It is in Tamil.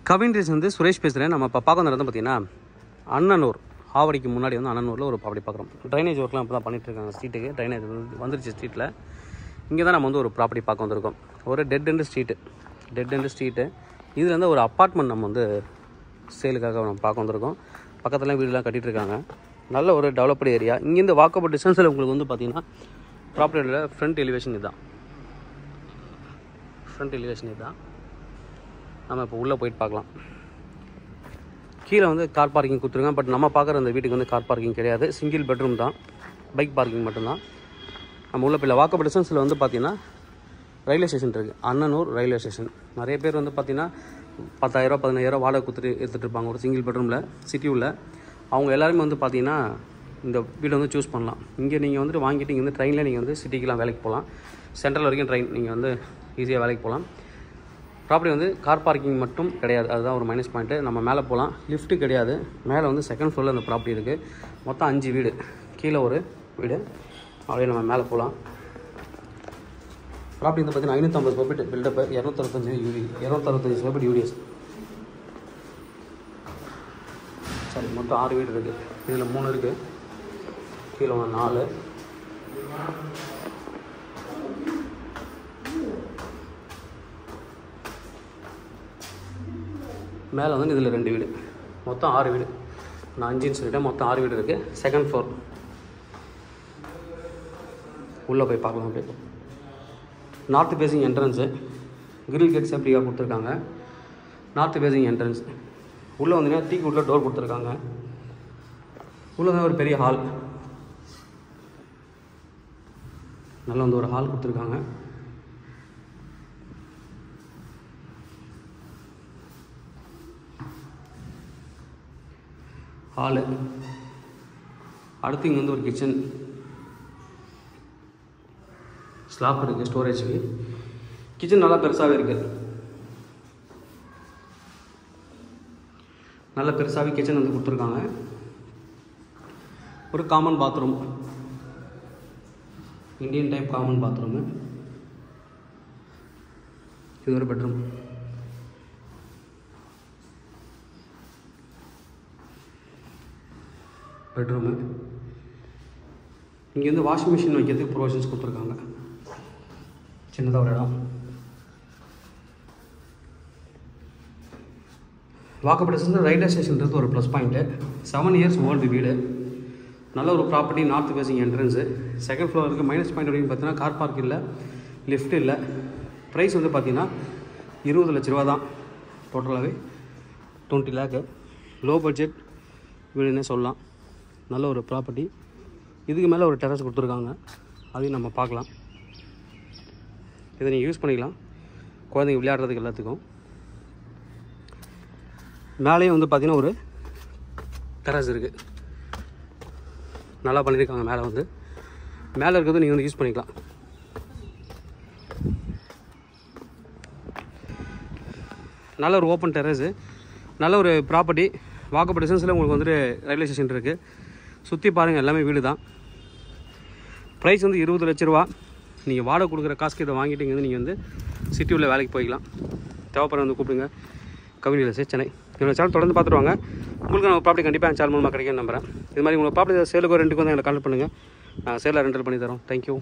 கவின்ரீஸ் வந்து சுரேஷ் பேசுகிறேன். நம்ம இப்போ பார்க்க வந்தது பார்த்தீங்கன்னா அண்ணனூர் ஆவடிக்கு முன்னாடி வந்து அண்ணனூரில் ஒரு ப்ராப்பர்ட்டி பார்க்குறோம். ட்ரைனேஜ் ஒர்க்லாம் இப்போ தான் பண்ணிகிட்ருக்காங்க. ஸ்ட்ரீட்டுக்கு ட்ரைனேஜ் வந்துருச்சு ஸ்ட்ரீட்டில். இங்கே தான் நம்ம வந்து ஒரு ப்ராப்பர்ட்டி பார்க்க வந்திருக்கோம். ஒரு டெட் எண்டு ஸ்ட்ரீட்டு. இதில் வந்து ஒரு அப்பார்ட்மெண்ட் நம்ம வந்து சேலுக்காக நம்ம பார்க்க வந்திருக்கோம். பக்கத்தில் வீடுலாம் கட்டிகிட்ருக்காங்க. நல்ல ஒரு டெவலப்டு ஏரியா. இங்கேருந்து வாக்கபிள் டிஸ்டன்ஸில் உங்களுக்கு வந்து பார்த்திங்கன்னா ப்ராப்பர்ட்டியோட ஃப்ரண்ட் எலிவேஷன் இதுதான். நம்ம இப்போ உள்ளே போயிட்டு பார்க்கலாம். கீழே வந்து கார் பார்க்கிங் கொடுத்துருக்காங்க. பட் நம்ம பார்க்குற அந்த வீட்டுக்கு வந்து கார் பார்க்கிங் கிடையாது. சிங்கிள் பெட்ரூம் தான், பைக் பார்க்கிங் மட்டும்தான். நம்ம உள்ள போய் வாக்கபிள் டிஸ்டன்ஸில் வந்து பார்த்திங்கன்னா ரயில்வே ஸ்டேஷன் இருக்குது. Annanur railway station. நிறைய பேர் வந்து பார்த்திங்கன்னா 10,000 15,000 வாடகை கொடுத்துட்டு எடுத்துகிட்டு இருப்பாங்க ஒரு சிங்கிள் பெட்ரூமில் சிட்டி உள்ள. அவங்க எல்லாருமே வந்து பார்த்திங்கன்னா இந்த வீடை வந்து சூஸ் பண்ணலாம். இங்கே நீங்கள் வந்து வாங்கிட்டு இங்கே வந்து ட்ரெயினில் நீங்கள் வந்து சிட்டிக்கெலாம் வேலைக்கு போகலாம். சென்ட்ரல் வரைக்கும் ட்ரெயின் நீங்கள் வந்து ஈஸியாக வேலைக்கு போகலாம். ப்ராப்பர்ட்டி வந்து கார் பார்க்கிங் மட்டும் கிடையாது, அதுதான் ஒரு மைனஸ் பாயிண்ட்டு. நம்ம மேலே போகலாம், லிஃப்ட்டு கிடையாது. மேலே வந்து செகண்ட் ஃப்ளோரில் அந்த ப்ராப்பர்ட்டி இருக்குது. மொத்தம் 5 வீடு, கீழே ஒரு வீடு. அப்படியே நம்ம மேலே போகலாம். ப்ராப்பர்ட்டி வந்து பார்த்திங்கன்னா 550 square feet built up, 265 square feet UDS. சரி, மொத்தம் 6 வீடு இருக்குது. இதில் 3 இருக்குது, கீழே 4. மேலே வந்து இதில் 2 வீடு, மொத்தம் 6 வீடு. நான் 5ன்னு சொல்லிட்டேன், மொத்தம் 6 வீடு இருக்குது. Second floor. உள்ளே போய் பார்க்கலாம். அப்படியே north facing entrance, grill gate சேஃப்டியாக கொடுத்துருக்காங்க. North facing entrance. உள்ளே வந்தீங்கன்னா டீக்கு உள்ள டோர் கொடுத்துருக்காங்க. உள்ளே வந்து ஒரு பெரிய ஹால், நல்லா வந்து ஒரு ஹால் கொடுத்துருக்காங்க. ஹாலு. அடுத்து இங்கே வந்து ஒரு கிச்சன், ஸ்லாப் இருக்குது, ஸ்டோரேஜுக்கு. கிச்சன் நல்லா பெருசாகவே இருக்குது. நல்லா பெருசாகவே கிச்சன் வந்து கொடுத்துருக்காங்க. ஒரு common bathroom, Indian type common bathroom. இது ஒரு பெட்ரூம். இங்கே வந்து வாஷிங் மிஷின் வைக்கிறதுக்கு ப்ரொவிஷன்ஸ் கொடுத்துருக்காங்க. சின்னதாக ஒரு இடம். வாக்கபிள் டிஸ்டன்ஸ் ரயில்வே ஸ்டேஷன்றது ஒரு ப்ளஸ் பாயிண்ட்டு. 7 இயர்ஸ் ஓல்டு வீடு. நல்ல ஒரு property. North facing entrance. Second floor இருக்குது. மைனஸ் பாயிண்ட் அப்படின்னு பார்த்தீங்கன்னா கார் பார்க் இல்லை, லிஃப்ட் இல்லை. ப்ரைஸ் வந்து பார்த்திங்கன்னா 20 லட்ச ரூபா தான். டோட்டலாகவே 20 லேக்கு. லோ பட்ஜெட் வீடுன்னே சொல்லலாம். நல்ல ஒரு ப்ராப்பர்ட்டி. இதுக்கு மேலே ஒரு டெரஸ் கொடுத்துருக்காங்க, அதையும் நம்ம பார்க்கலாம். இதை நீங்கள் யூஸ் பண்ணிக்கலாம் குழந்தைங்க விளையாடுறதுக்கு எல்லாத்துக்கும். மேலேயும் வந்து பார்த்திங்கன்னா ஒரு டெரஸ் இருக்குது, நல்லா பண்ணியிருக்காங்க. மேலே இருக்கிறது நீங்கள் வந்து யூஸ் பண்ணிக்கலாம். நல்ல ஒரு ஓப்பன் டெரஸு, நல்ல ஒரு ப்ராப்பர்ட்டி. வாக்கபிள் டிஸ்டன்ஸில் உங்களுக்கு வந்துட்டு ரயில்வே ஸ்டேஷன் இருக்குது. சுற்றி பாருங்கள், எல்லாமே வீடு தான். ப்ரைஸ் வந்து 20 லட்ச ரூபா. நீங்கள் வாடகை கொடுக்குற காசுக்கு இதை வாங்கிட்டு இங்கே நீங்கள் வந்து சிட்டி உள்ள வேலைக்கு போய்க்கலாம். தேவைப்படுற வந்து கூப்பிடுங்க. கவினியில் சென்னை. என்னோட சேனல் தொடர்ந்து பார்த்துட்டு வாங்க. உங்களுக்கு நான் ப்ராப்பர்ட்டி கண்டிப்பாக என் சேனல் மூலமாக கிடைக்கும்னு நம்புகிறேன். இது மாதிரி உங்கள் ப்ராப்பர்ட்டி சேலுக்கு ரெண்டுக்கு வந்து எங்களை கான்டக்ட் பண்ணுங்கள். நாங்கள் சேலில் ரெண்டல் பண்ணி தரோம். தேங்க்யூ.